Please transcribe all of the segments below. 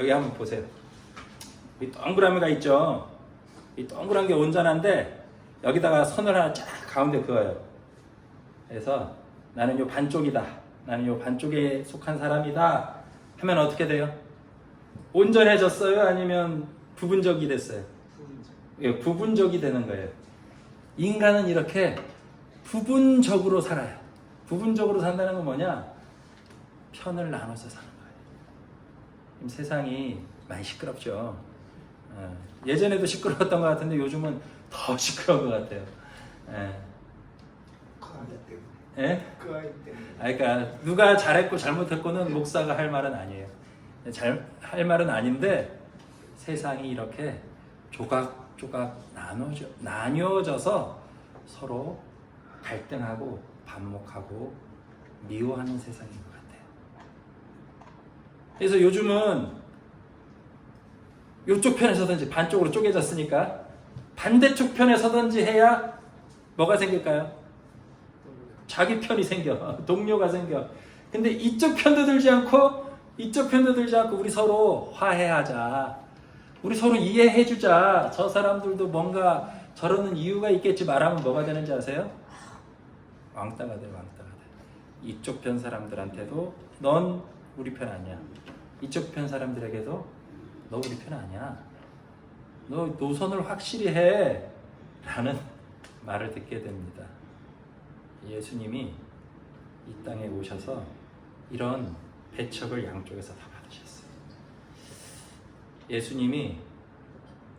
여기 한번 보세요. 이 동그라미가 있죠. 이 동그란 게 온전한데 여기다가 선을 하나 쫙 가운데 그어요. 그래서 나는 요 반쪽이다. 나는 요 반쪽에 속한 사람이다. 하면 어떻게 돼요? 온전해졌어요? 아니면 부분적이 됐어요? 예, 부분적이 되는 거예요. 인간은 이렇게 부분적으로 살아요. 부분적으로 산다는 건 뭐냐? 편을 나눠서 사는 거예요. 지금 세상이 많이 시끄럽죠. 예전에도 시끄러웠던 것 같은데 요즘은 더 시끄러운 것 같아요. 그 아이 때문에. 예? 그 아이 때문에. 그러니까 누가 잘했고 잘못했고는 목사가 할 말은 아니에요. 할 말은 아닌데 세상이 이렇게 조각조각 나뉘어져서 서로 갈등하고 반목하고 미워하는 세상인 것 같아요. 그래서 요즘은 이쪽 편에 서든지 반쪽으로 쪼개졌으니까 반대쪽 편에 서든지 해야 뭐가 생길까요? 자기 편이 생겨. 동료가 생겨. 근데 이쪽 편도 들지 않고 이쪽 편도 들지 않고 우리 서로 화해하자. 우리 서로 이해해주자. 저 사람들도 뭔가 저러는 이유가 있겠지 말하면 뭐가 되는지 아세요? 왕따가 돼. 이쪽 편 사람들한테도 넌 우리 편 아니야. 이쪽 편 사람들에게도 너 우리 편 아니야. 너 노선을 확실히 해. 라는 말을 듣게 됩니다. 예수님이 이 땅에 오셔서 이런 배척을 양쪽에서 다 받으셨어요. 예수님이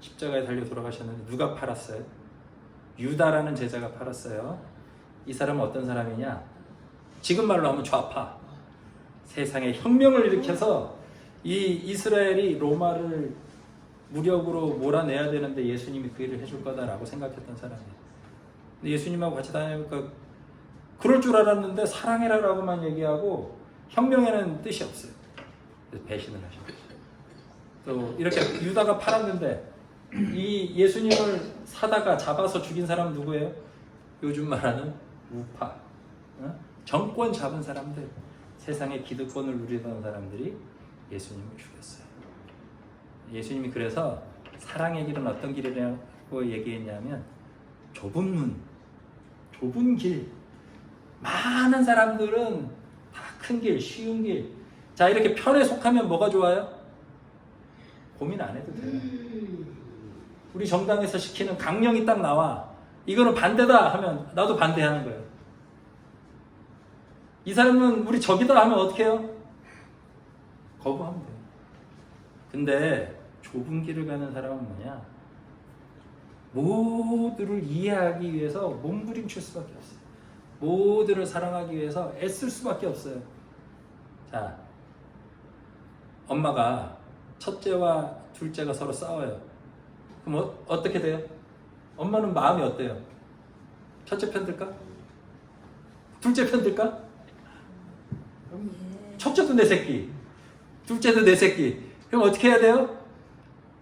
십자가에 달려 돌아가셨는데 누가 팔았어요? 유다라는 제자가 팔았어요. 이 사람은 어떤 사람이냐? 지금 말로 하면 좌파. 세상에 혁명을 일으켜서 이 이스라엘이 로마를 무력으로 몰아내야 되는데 예수님이 그 일을 해줄 거다라고 생각했던 사람이에요. 근데 예수님하고 같이 다니니까 그럴 줄 알았는데 사랑해라라고만 얘기하고 혁명에는 뜻이 없어요. 그래서 배신을 하신 거죠. 또 이렇게 유다가 팔았는데 이 예수님을 사다가 잡아서 죽인 사람은 누구예요? 요즘 말하는 우파. 정권 잡은 사람들, 세상의 기득권을 누리던 사람들이 예수님을 죽였어요. 예수님이 그래서 사랑의 길은 어떤 길이라고 얘기했냐면 좁은 문, 좁은 길. 많은 사람들은 다 큰 길, 쉬운 길. 자, 이렇게 편에 속하면 뭐가 좋아요? 고민 안 해도 돼요. 우리 정당에서 시키는 강령이 딱 나와. 이거는 반대다 하면 나도 반대하는 거예요. 이 사람은 우리 적이다 하면 어떻게 해요? 거부하면 돼요. 근데 좁은 길을 가는 사람은 뭐냐? 모두를 이해하기 위해서 몸부림칠 수밖에 없어요. 모두를 사랑하기 위해서 애쓸 수밖에 없어요. 자, 엄마가 첫째와 둘째가 서로 싸워요. 그럼 어떻게 돼요? 엄마는 마음이 어때요? 첫째 편 들까? 둘째 편 들까? 첫째도 내 새끼, 둘째도 내 새끼. 그럼 어떻게 해야 돼요?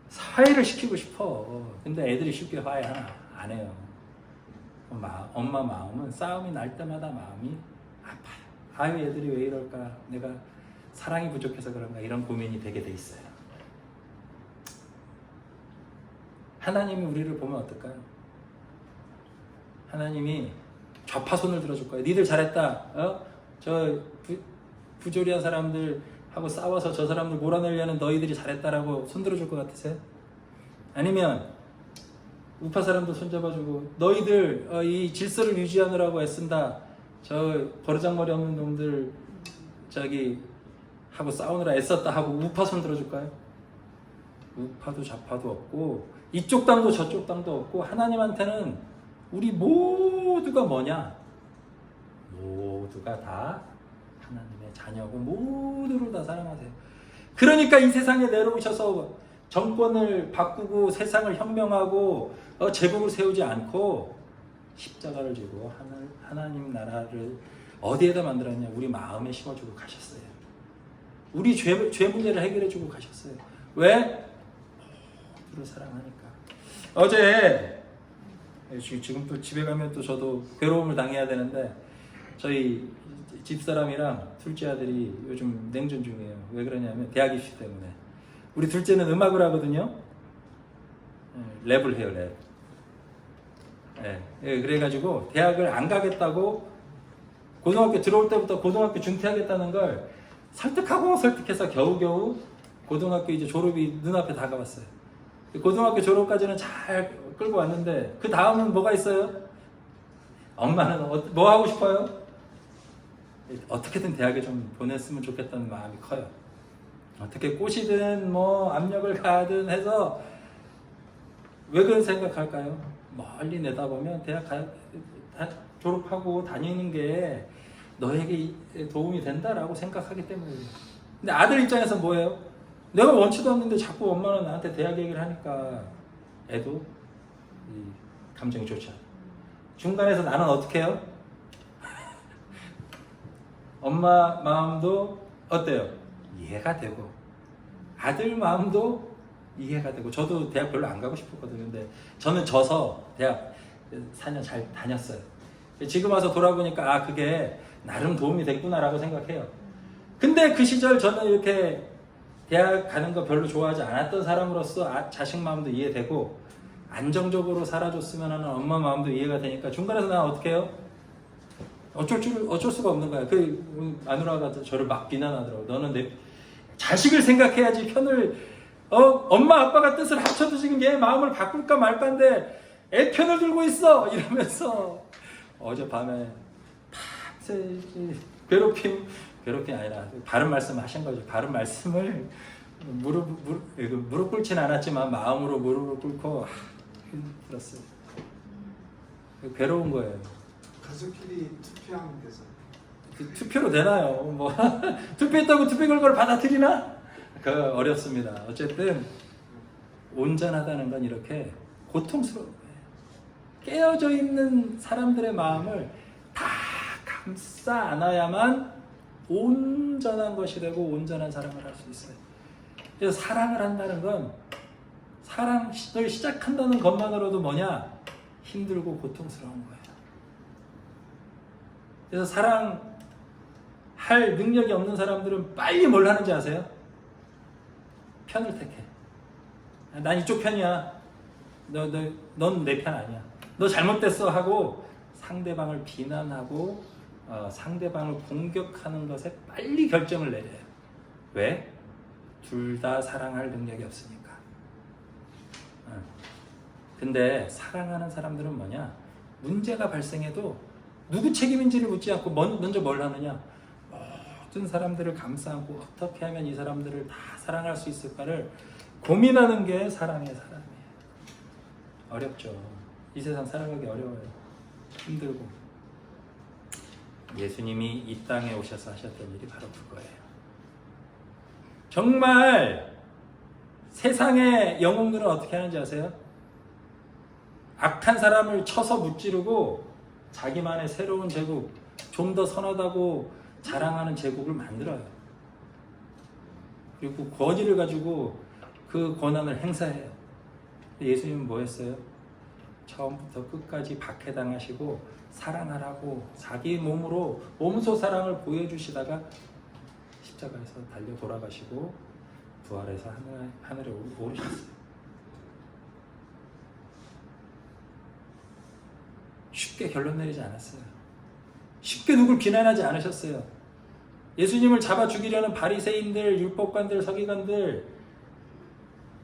화해를 시키고 싶어. 근데 애들이 쉽게 화해 안 해요. 엄마 마음은 싸움이 날 때마다 마음이 아파요. 아유, 애들이 왜 이럴까? 내가 사랑이 부족해서 그런가? 이런 고민이 되게 돼 있어요. 하나님이 우리를 보면 어떨까요? 하나님이 좌파 손을 들어줄 거예요. 니들 잘했다. 저 부조리한 사람들하고 싸워서 저 사람들 몰아내려는 너희들이 잘했다라고 손 들어줄 것 같으세요? 아니면 우파 사람도 손잡아주고 너희들 이 질서를 유지하느라고 애쓴다. 저 버르장머리 없는 놈들 저기 하고 싸우느라 애썼다 하고 우파 손 들어줄까요? 우파도 좌파도 없고 이쪽 당도 저쪽 당도 없고 하나님한테는 우리 모두가 뭐냐? 모두가 다 하나님의 자녀고 모두를 다 사랑하세요. 그러니까 이 세상에 내려오셔서 정권을 바꾸고 세상을 혁명하고 제국을 세우지 않고 십자가를 지고 하나님 나라를 어디에다 만들었냐? 우리 마음에 심어주고 가셨어요. 우리 죄 문제를 해결해주고 가셨어요. 왜? 모두를 사랑하니까. 어제 지금 또 집에 가면 또 저도 괴로움을 당해야 되는데 저희 집사람이랑 둘째 아들이 요즘 냉전 중이에요. 왜 그러냐면 대학 입시 때문에 우리 둘째는 음악을 하거든요. 랩을 해요, 랩. 그래가지고 대학을 안 가겠다고 고등학교 들어올 때부터 고등학교 중퇴하겠다는 걸 설득해서 겨우겨우 고등학교 이제 졸업이 눈앞에 다가왔어요. 고등학교 졸업까지는 잘 끌고 왔는데 그 다음은 뭐가 있어요? 엄마는 뭐 하고 싶어요? 어떻게든 대학에 좀 보냈으면 좋겠다는 마음이 커요. 어떻게 꼬시든 뭐 압력을 가하든 해서 왜 그런 생각할까요? 멀리 내다보면 대학 졸업하고 다니는 게 너에게 도움이 된다라고 생각하기 때문이에요. 근데 아들 입장에서 뭐예요? 내가 원치도 않는데 자꾸 엄마는 나한테 대학 얘기를 하니까 애도 감정이 좋지 않아. 중간에서 나는 어떻게 해요? 엄마 마음도 어때요? 이해가 되고 아들 마음도 이해가 되고 저도 대학 별로 안 가고 싶었거든요. 근데 저는 져서 대학 4년 잘 다녔어요. 지금 와서 돌아보니까 그게 나름 도움이 됐구나라고 생각해요. 근데 그 시절 저는 이렇게 대학 가는 거 별로 좋아하지 않았던 사람으로서 자식 마음도 이해되고 안정적으로 살아줬으면 하는 엄마 마음도 이해가 되니까 중간에서 난 어떻게 해요? 어쩔 수가 없는 거야. 그 마누라가 저를 막 비난하더라고. 너는 내 자식을 생각해야지 편을 엄마 아빠가 뜻을 합쳐도 지금 얘 마음을 바꿀까 말까인데 애 편을 들고 있어 이러면서 어젯밤에 괴롭힘 아니라 바른 말씀 하신 거죠. 바른 말씀을 무릎 꿇진 않았지만 마음으로 무릎을 꿇고 힘들었어요. 괴로운 거예요. 가족끼리 투표하면 되죠. 투표로 되나요? 뭐 투표했다고 투표 결과를 받아들이나? 어렵습니다. 어쨌든 온전하다는 건 이렇게 고통스러운 거예요. 깨어져 있는 사람들의 마음을 다 감싸 안아야만 온전한 것이 되고 온전한 사랑을 할 수 있어요. 그래서 사랑을 한다는 건 사랑을 시작한다는 것만으로도 뭐냐? 힘들고 고통스러운 거예요. 그래서 사랑할 능력이 없는 사람들은 빨리 뭘 하는지 아세요? 편을 택해. 난 이쪽 편이야. 넌 내 편 아니야. 너 잘못됐어 하고 상대방을 비난하고 상대방을 공격하는 것에 빨리 결정을 내려요. 왜? 둘 다 사랑할 능력이 없으니까. 근데 사랑하는 사람들은 뭐냐? 문제가 발생해도 누구 책임인지를 묻지 않고 먼저 뭘 하느냐? 모든 사람들을 감싸고 어떻게 하면 이 사람들을 다 사랑할 수 있을까를 고민하는 게 사랑의 사람이에요. 어렵죠. 이 세상 살아가기 어려워요. 힘들고. 예수님이 이 땅에 오셔서 하셨던 일이 바로 그거예요. 정말 세상의 영웅들은 어떻게 하는지 아세요? 악한 사람을 쳐서 무찌르고 자기만의 새로운 제국, 좀 더 선하다고 자랑하는 제국을 만들어요. 그리고 권위를 가지고 그 권한을 행사해요. 예수님은 뭐 했어요? 처음부터 끝까지 박해당하시고 사랑하라고 자기 몸으로 몸소 사랑을 보여주시다가 십자가에서 달려 돌아가시고 부활해서 하늘에 오르셨어요. 쉽게 결론 내리지 않았어요. 쉽게 누굴 비난하지 않으셨어요. 예수님을 잡아 죽이려는 바리새인들, 율법관들, 서기관들,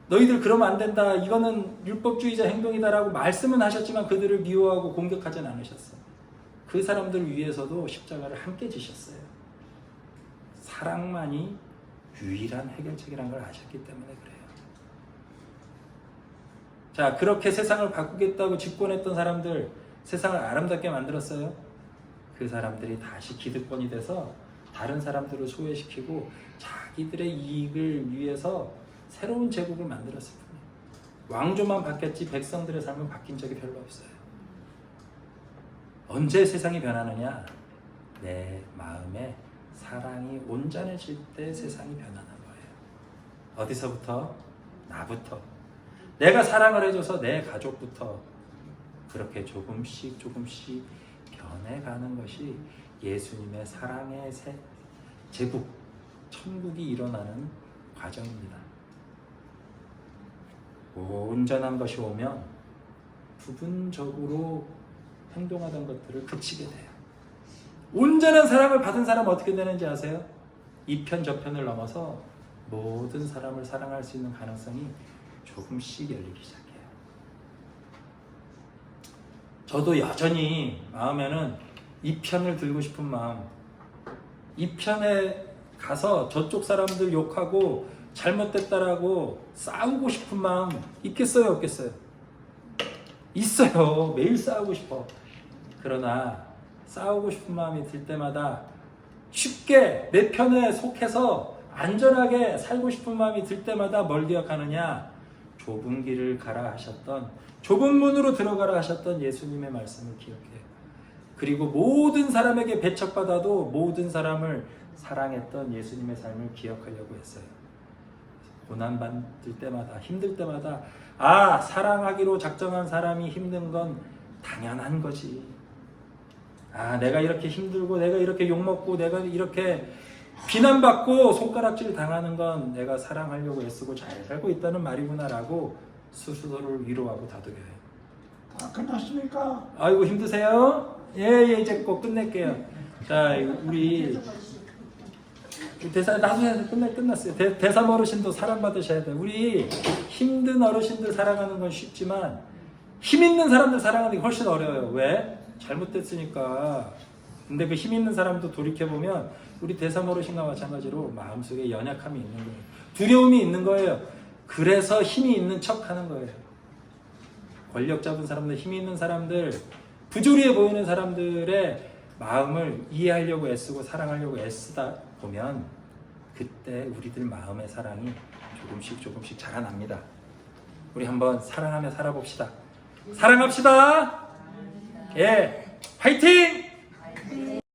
너희들 그러면 안 된다. 이거는 율법주의자 행동이다라고 말씀은 하셨지만 그들을 미워하고 공격하지는 않으셨어요. 그 사람들을 위해서도 십자가를 함께 지셨어요. 사랑만이 유일한 해결책이라는 걸 아셨기 때문에 그래요. 자, 그렇게 세상을 바꾸겠다고 집권했던 사람들, 세상을 아름답게 만들었어요. 그 사람들이 다시 기득권이 돼서 다른 사람들을 소외시키고 자기들의 이익을 위해서 새로운 제국을 만들었을 뿐이에요. 왕조만 바뀌었지 백성들의 삶은 바뀐 적이 별로 없어요. 언제 세상이 변하느냐? 내 마음에 사랑이 온전해질 때 세상이 변하는 거예요. 어디서부터? 나부터. 내가 사랑을 해줘서 내 가족부터 그렇게 조금씩 변해가는 것이 예수님의 사랑의 제국, 천국이 일어나는 과정입니다. 온전한 것이 오면 부분적으로 행동하던 것들을 그치게 돼요. 온전한 사랑을 받은 사람은 어떻게 되는지 아세요? 이편 저편을 넘어서 모든 사람을 사랑할 수 있는 가능성이 조금씩 열리기 시작해요. 저도 여전히 마음에는 이 편을 들고 싶은 마음, 이 편에 가서 저쪽 사람들 욕하고 잘못됐다라고 싸우고 싶은 마음 있겠어요, 없겠어요? 있어요. 매일 싸우고 싶어. 그러나 싸우고 싶은 마음이 들 때마다 쉽게 내 편에 속해서 안전하게 살고 싶은 마음이 들 때마다 뭘 기억하느냐? 좁은 길을 가라 하셨던, 좁은 문으로 들어가라 하셨던 예수님의 말씀을 기억해요. 그리고 모든 사람에게 배척받아도 모든 사람을 사랑했던 예수님의 삶을 기억하려고 했어요. 고난받을 때마다, 힘들 때마다 아, 사랑하기로 작정한 사람이 힘든 건 당연한 거지. 아, 내가 이렇게 힘들고 내가 이렇게 욕먹고 내가 이렇게 비난받고 손가락질 당하는 건 내가 사랑하려고 애쓰고 잘 살고 있다는 말이구나라고 스스로를 위로하고 다독여요. 다 끝났습니까? 아이고 힘드세요? 예, 이제 꼭 끝낼게요. 자, 우리 대사 나도 끝났어요. 대삼 어르신도 사랑 받으셔야 돼요. 우리 힘든 어르신들 사랑하는 건 쉽지만 힘 있는 사람들 사랑하는 게 훨씬 어려워요. 왜? 잘못됐으니까. 근데 그 힘 있는 사람도 돌이켜보면 우리 대삼 어르신과 마찬가지로 마음속에 연약함이 있는 거예요. 두려움이 있는 거예요. 그래서 힘이 있는 척 하는 거예요. 권력 잡은 사람들, 힘이 있는 사람들, 부조리해 보이는 사람들의 마음을 이해하려고 애쓰고 사랑하려고 애쓰다 보면 그때 우리들 마음의 사랑이 조금씩 자라납니다. 우리 한번 사랑하며 살아봅시다. 사랑합시다. 예, 화이팅!